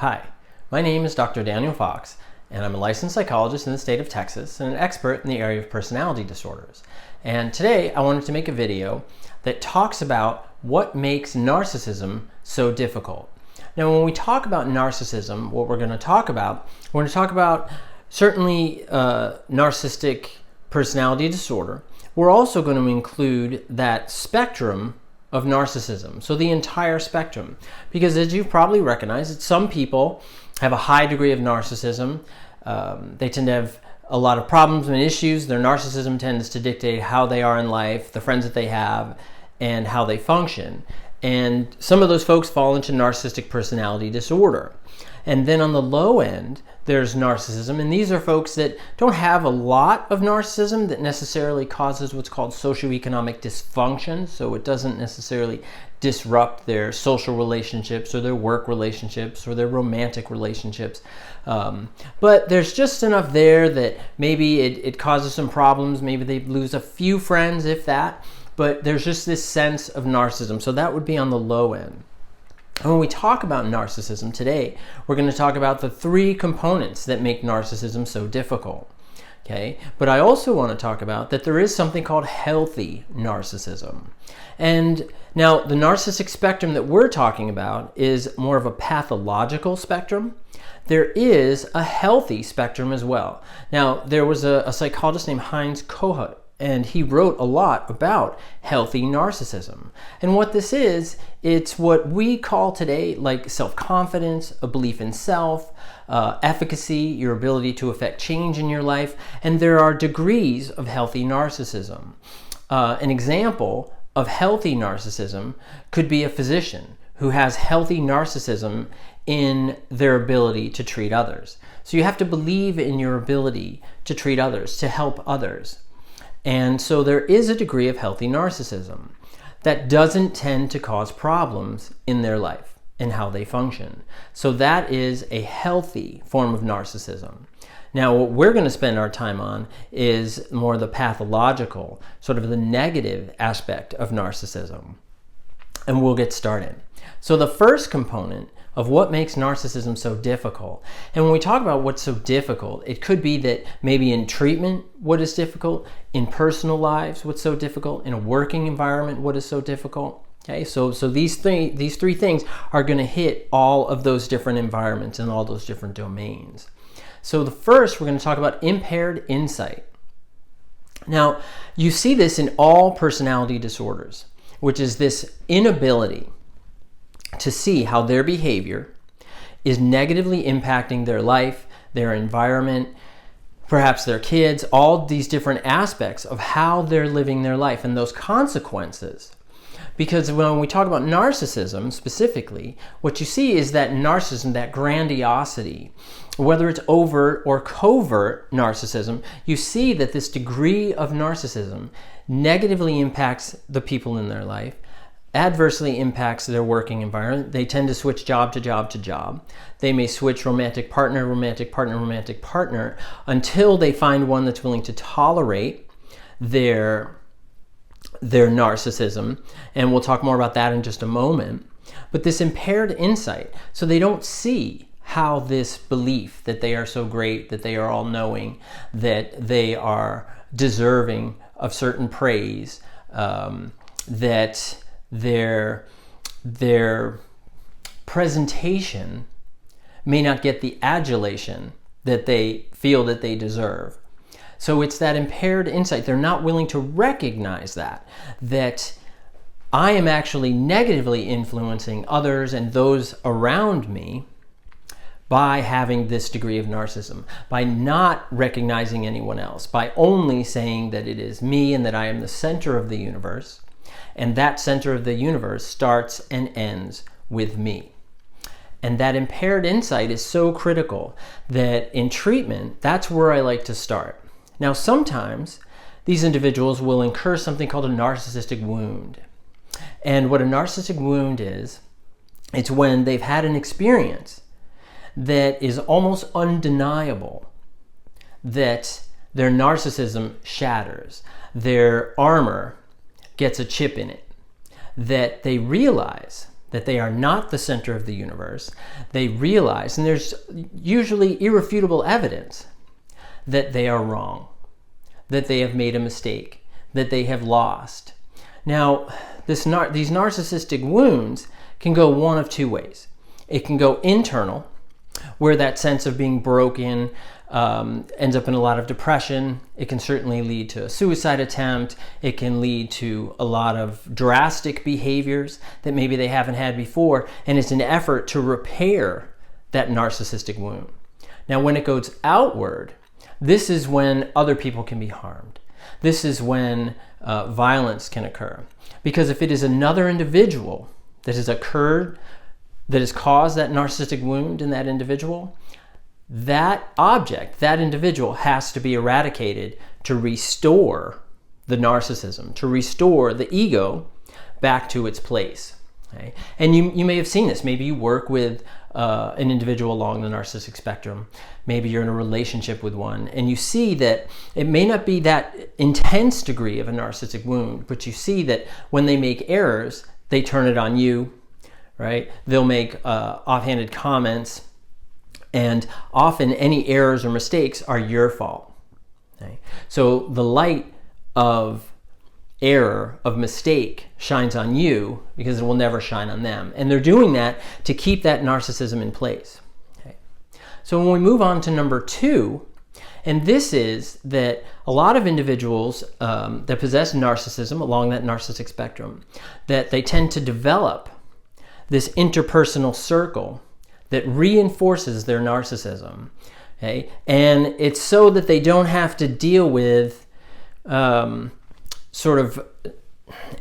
Hi, my name is Dr. Daniel Fox, and I'm a licensed psychologist in the state of Texas and an expert in the area of personality disorders. And today I wanted to make a video that talks about what makes narcissism so difficult. Now, when we talk about narcissism, what we're going to talk about certainly narcissistic personality disorder. We're also going to include that spectrum of narcissism, so the entire spectrum, because as you've probably recognized, some people have a high degree of narcissism. They tend to have a lot of problems and issues. Their narcissism tends to dictate how they are in life, the friends that they have, and how they function. And some of those folks fall into narcissistic personality disorder. And then on the low end, there's narcissism, and these are folks that don't have a lot of narcissism that necessarily causes what's called socioeconomic dysfunction, so it doesn't necessarily disrupt their social relationships or their work relationships or their romantic relationships. But there's just enough there that maybe it causes some problems, maybe they lose a few friends, if that, but there's just this sense of narcissism, so that would be on the low end. And when we talk about narcissism today, we're going to talk about the three components that make narcissism so difficult. Okay? But I also want to talk about that there is something called healthy narcissism. And now the narcissistic spectrum that we're talking about is more of a pathological spectrum. There is a healthy spectrum as well. Now, there was a psychologist named Heinz Kohut, and he wrote a lot about healthy narcissism. And what this is, it's what we call today like self-confidence, a belief in self, efficacy, your ability to affect change in your life, and there are degrees of healthy narcissism. An example of healthy narcissism could be a physician who has healthy narcissism in their ability to treat others. So you have to believe in your ability to treat others, to help others. And so there is a degree of healthy narcissism that doesn't tend to cause problems in their life and how they function. So that is a healthy form of narcissism. Now, what we're going to spend our time on is more the pathological, sort of the negative aspect of narcissism. And we'll get started. So the first component of what makes narcissism so difficult. And when we talk about what's so difficult, it could be that maybe in treatment, what is difficult, in personal lives, what's so difficult, in a working environment, what is so difficult. Okay, so these three things are going to hit all of those different environments and all those different domains. So the first, we're going to talk about impaired insight. Now, you see this in all personality disorders, which is this inability to see how their behavior is negatively impacting their life, their environment, perhaps their kids, all these different aspects of how they're living their life and those consequences. Because when we talk about narcissism specifically, what you see is that narcissism, that grandiosity, whether it's overt or covert narcissism, you see that this degree of narcissism negatively impacts the people in their life, adversely impacts their working environment. They tend to switch job to job to job. They may switch romantic partner, romantic partner, romantic partner until they find one that's willing to tolerate their narcissism. And we'll talk more about that in just a moment. But this impaired insight, so they don't see how this belief that they are so great, that they are all-knowing, that they are deserving of certain praise, that their presentation may not get the adulation that they feel that they deserve. So it's that impaired insight. They're not willing to recognize that I am actually negatively influencing others and those around me by having this degree of narcissism, by not recognizing anyone else, by only saying that it is me and that I am the center of the universe. And that center of the universe starts and ends with me. And that impaired insight is so critical that in treatment, that's where I like to start. Now, sometimes these individuals will incur something called a narcissistic wound. And what a narcissistic wound is, it's when they've had an experience that is almost undeniable, that their narcissism shatters, their armor gets a chip in it, that they realize that they are not the center of the universe, they realize, and there's usually irrefutable evidence, that they are wrong, that they have made a mistake, that they have lost. Now, these narcissistic wounds can go one of two ways. It can go internal, where that sense of being broken ends up in a lot of depression. It can certainly lead to a suicide attempt. It can lead to a lot of drastic behaviors that maybe they haven't had before, and it's an effort to repair that narcissistic wound. Now, when it goes outward, this is when other people can be harmed. This is when violence can occur. Because if it is another individual that has occurred, that has caused that narcissistic wound in that individual, that object, that individual has to be eradicated to restore the narcissism, to restore the ego back to its place. Okay? And you may have seen this. Maybe you work with an individual along the narcissistic spectrum. Maybe you're in a relationship with one, and you see that it may not be that intense degree of a narcissistic wound, but you see that when they make errors, they turn it on you, right? They'll make offhanded comments, and often any errors or mistakes are your fault. Okay? So the light of error, of mistake, shines on you because it will never shine on them. And they're doing that to keep that narcissism in place. Okay? So when we move on to number 2, and this is that a lot of individuals that possess narcissism along that narcissistic spectrum, that they tend to develop this interpersonal circle that reinforces their narcissism. Okay? And it's so that they don't have to deal with sort of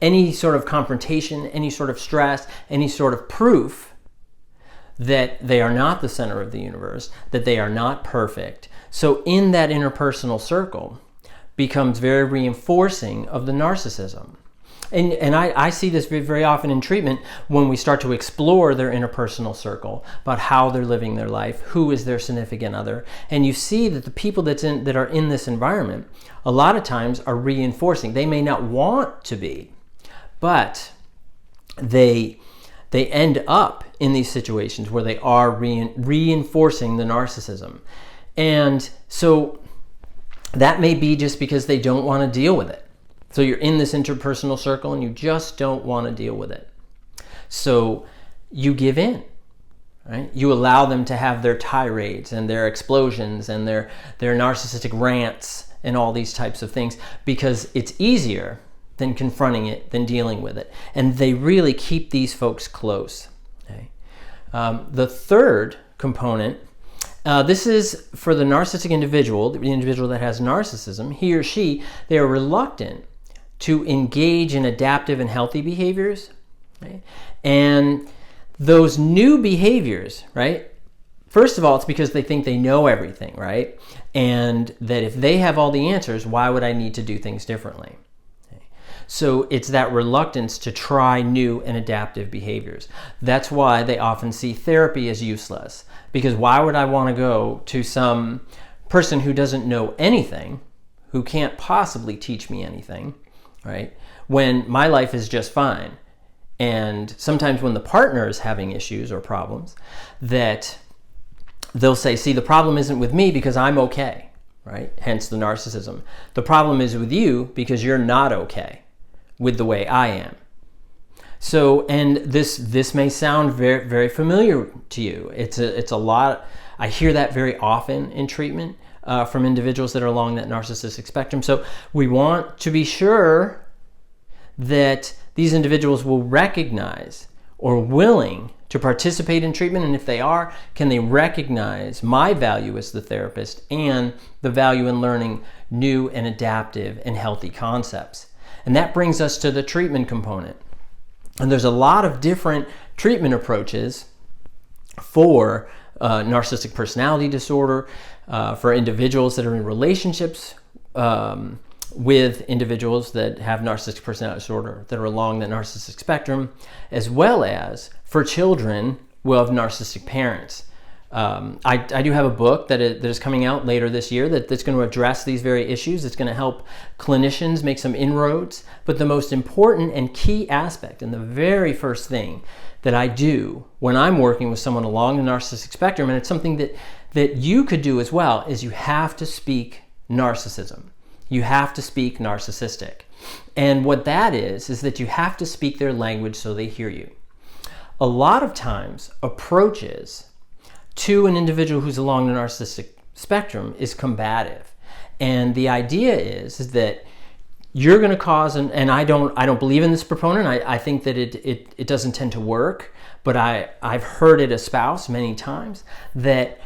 any sort of confrontation, any sort of stress, any sort of proof that they are not the center of the universe, that they are not perfect. So in that interpersonal circle becomes very reinforcing of the narcissism. And I see this very often in treatment when we start to explore their interpersonal circle, about how they're living their life, who is their significant other. And you see that the people that are in this environment, a lot of times are reinforcing. They may not want to be, but they end up in these situations where they are reinforcing the narcissism. And so that may be just because they don't want to deal with it. So you're in this interpersonal circle and you just don't want to deal with it. So you give in, right? You allow them to have their tirades and their explosions and their narcissistic rants and all these types of things, because it's easier than confronting it, than dealing with it. And they really keep these folks close. Okay? The third component, this is for the narcissistic individual, the individual that has narcissism. He or she, they are reluctant to engage in adaptive and healthy behaviors. Right? And those new behaviors, right? First of all, it's because they think they know everything, right? And that if they have all the answers, why would I need to do things differently? Okay. So it's that reluctance to try new and adaptive behaviors. That's why they often see therapy as useless. Because why would I want to go to some person who doesn't know anything, who can't possibly teach me anything, right? When my life is just fine. And sometimes when the partner is having issues or problems, that they'll say, see, the problem isn't with me because I'm okay, right? Hence the narcissism. The problem is with you because you're not okay with the way I am. So, and this may sound very, very familiar to you. It's a lot. I hear that very often in treatment from individuals that are along that narcissistic spectrum. So we want to be sure that these individuals will recognize or willing to participate in treatment, and if they are, can they recognize my value as the therapist and the value in learning new and adaptive and healthy concepts. And that brings us to the treatment component. And there's a lot of different treatment approaches for narcissistic personality disorder, for individuals that are in relationships with individuals that have narcissistic personality disorder, that are along the narcissistic spectrum, as well as for children who have narcissistic parents. I do have a book that is coming out later this year that's going to address these very issues. It's going to help clinicians make some inroads. But the most important and key aspect, and the very first thing that I do when I'm working with someone along the narcissistic spectrum, and it's something that you could do as well, is you have to speak narcissism. You have to speak narcissistic. And what that is that you have to speak their language so they hear you. A lot of times, approaches to an individual who's along the narcissistic spectrum is combative. And the idea is that you're going to cause, and I don't believe in this proponent. I think that it doesn't tend to work, but I've heard it espoused many times that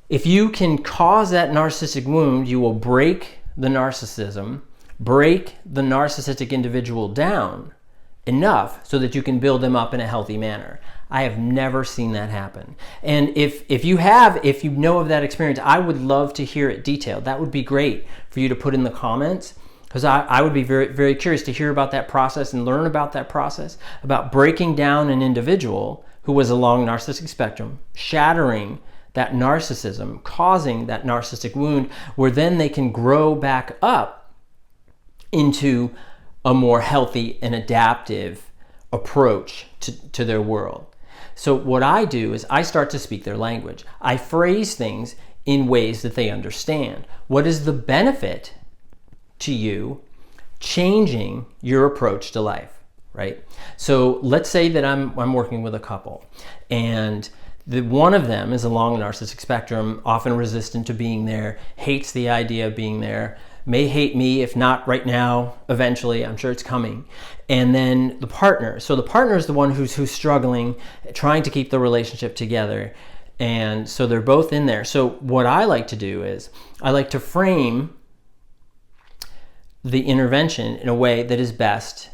if you can cause that narcissistic wound, you will break the narcissism, break the narcissistic individual down enough so that you can build them up in a healthy manner. I have never seen that happen. And if you know of that experience, I would love to hear it detailed. That would be great for you to put in the comments, because I would be very, very curious to hear about that process and learn about that process, about breaking down an individual who was along the narcissistic spectrum, shattering that narcissism, causing that narcissistic wound, where then they can grow back up into a more healthy and adaptive approach to their world. So what I do is I start to speak their language. I phrase things in ways that they understand. What is the benefit to you changing your approach to life, right? So let's say that I'm working with a couple, and one of them is along the narcissistic spectrum, often resistant to being there, hates the idea of being there, may hate me, if not right now, eventually, I'm sure it's coming. And then the partner. So the partner is the one who's struggling, trying to keep the relationship together. And so they're both in there. So what I like to do is I like to frame the intervention in a way that is best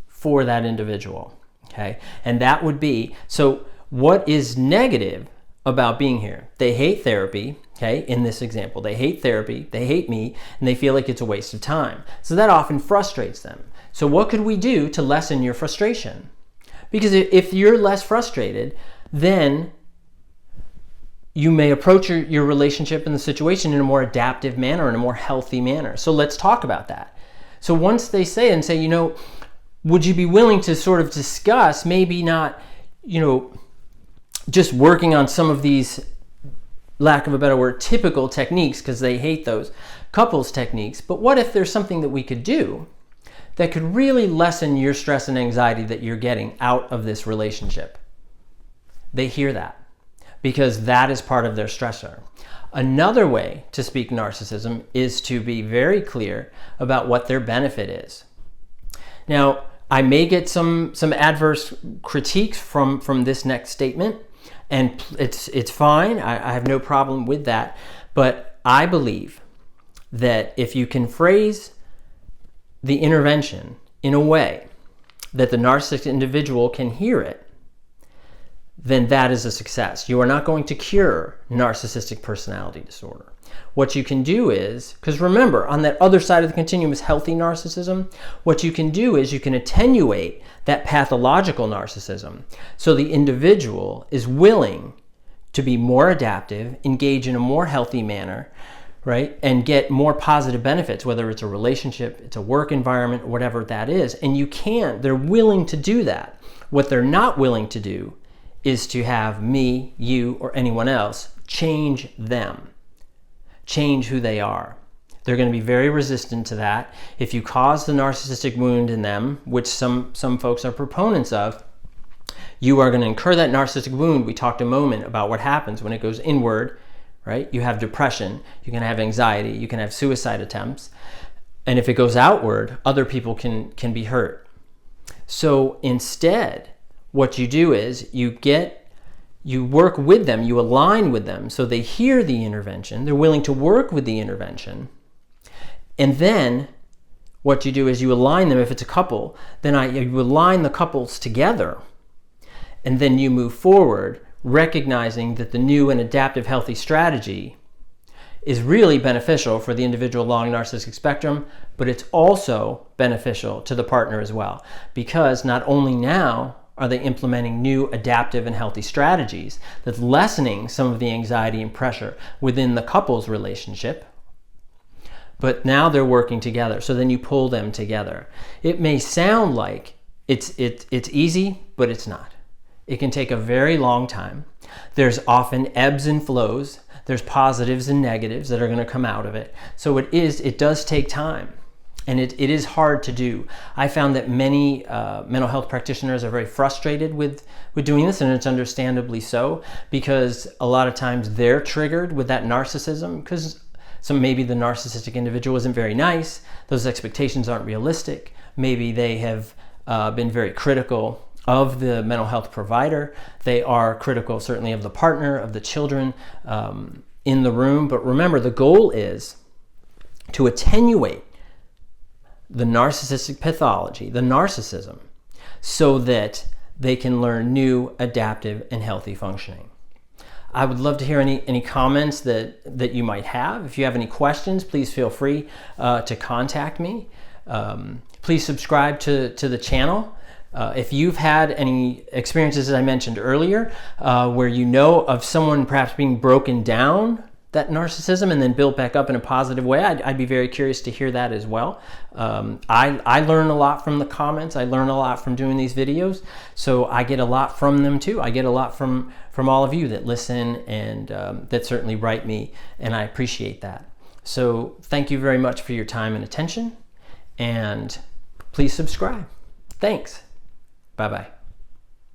for that individual. Okay? And that would be, so what is negative about being here? They hate therapy. Okay, in this example, they hate therapy, they hate me, and they feel like it's a waste of time. So that often frustrates them. So what could we do to lessen your frustration? Because if you're less frustrated, then you may approach your relationship and the situation in a more adaptive manner, in a more healthy manner. So let's talk about that. So once they say, would you be willing to sort of discuss, maybe not, just working on some of these, lack of a better word, typical techniques, because they hate those couples techniques, but what if there's something that we could do that could really lessen your stress and anxiety that you're getting out of this relationship? They hear that because that is part of their stressor. Another way to speak narcissism is to be very clear about what their benefit is. Now, I may get some adverse critiques from this next statement, and it's fine. I have no problem with that. But I believe that if you can phrase the intervention in a way that the narcissistic individual can hear it, then that is a success. You are not going to cure narcissistic personality disorder. What you can do is, because remember, on that other side of the continuum is healthy narcissism, what you can do is you can attenuate that pathological narcissism so the individual is willing to be more adaptive, engage in a more healthy manner, right, and get more positive benefits, whether it's a relationship, it's a work environment, whatever that is. And they're willing to do that. What they're not willing to do is to have me, you, or anyone else change them, change who they are. They're going to be very resistant to that. If you cause the narcissistic wound in them, which some folks are proponents of, you are going to incur that narcissistic wound. We talked a moment about what happens when it goes inward, right? You have depression, you can have anxiety, you can have suicide attempts. And if it goes outward, other people can be hurt. So instead, what you do is you work with them, you align with them so they hear the intervention, they're willing to work with the intervention. And then what you do is you align them. If it's a couple, then you align the couples together. And then you move forward, recognizing that the new and adaptive healthy strategy is really beneficial for the individual along the narcissistic spectrum, but it's also beneficial to the partner as well. Because not only now are they implementing new adaptive and healthy strategies that's lessening some of the anxiety and pressure within the couple's relationship? But now they're working together, so then you pull them together. It may sound like it's easy, but it's not. It can take a very long time. There's often ebbs and flows. There's positives and negatives that are going to come out of it. So it does take time, and it is hard to do. I found that many mental health practitioners are very frustrated with doing this, and it's understandably so, because a lot of times they're triggered with that narcissism, because maybe the narcissistic individual isn't very nice. Those expectations aren't realistic. Maybe they have been very critical of the mental health provider. They are critical certainly of the partner, of the children in the room. But remember, the goal is to attenuate the narcissistic pathology, the narcissism, so that they can learn new, adaptive, and healthy functioning. I would love to hear any comments that you might have. If you have any questions, please feel free to contact me. Please subscribe to the channel. If you've had any experiences, as I mentioned earlier, where you know of someone perhaps being broken down, that narcissism, and then built back up in a positive way, I'd be very curious to hear that as well. I learn a lot from the comments. I learn a lot from doing these videos, so I get a lot from them too. I get a lot from all of you that listen and that certainly write me, and I appreciate that. So thank you very much for your time and attention, and please subscribe. Thanks. Bye-bye.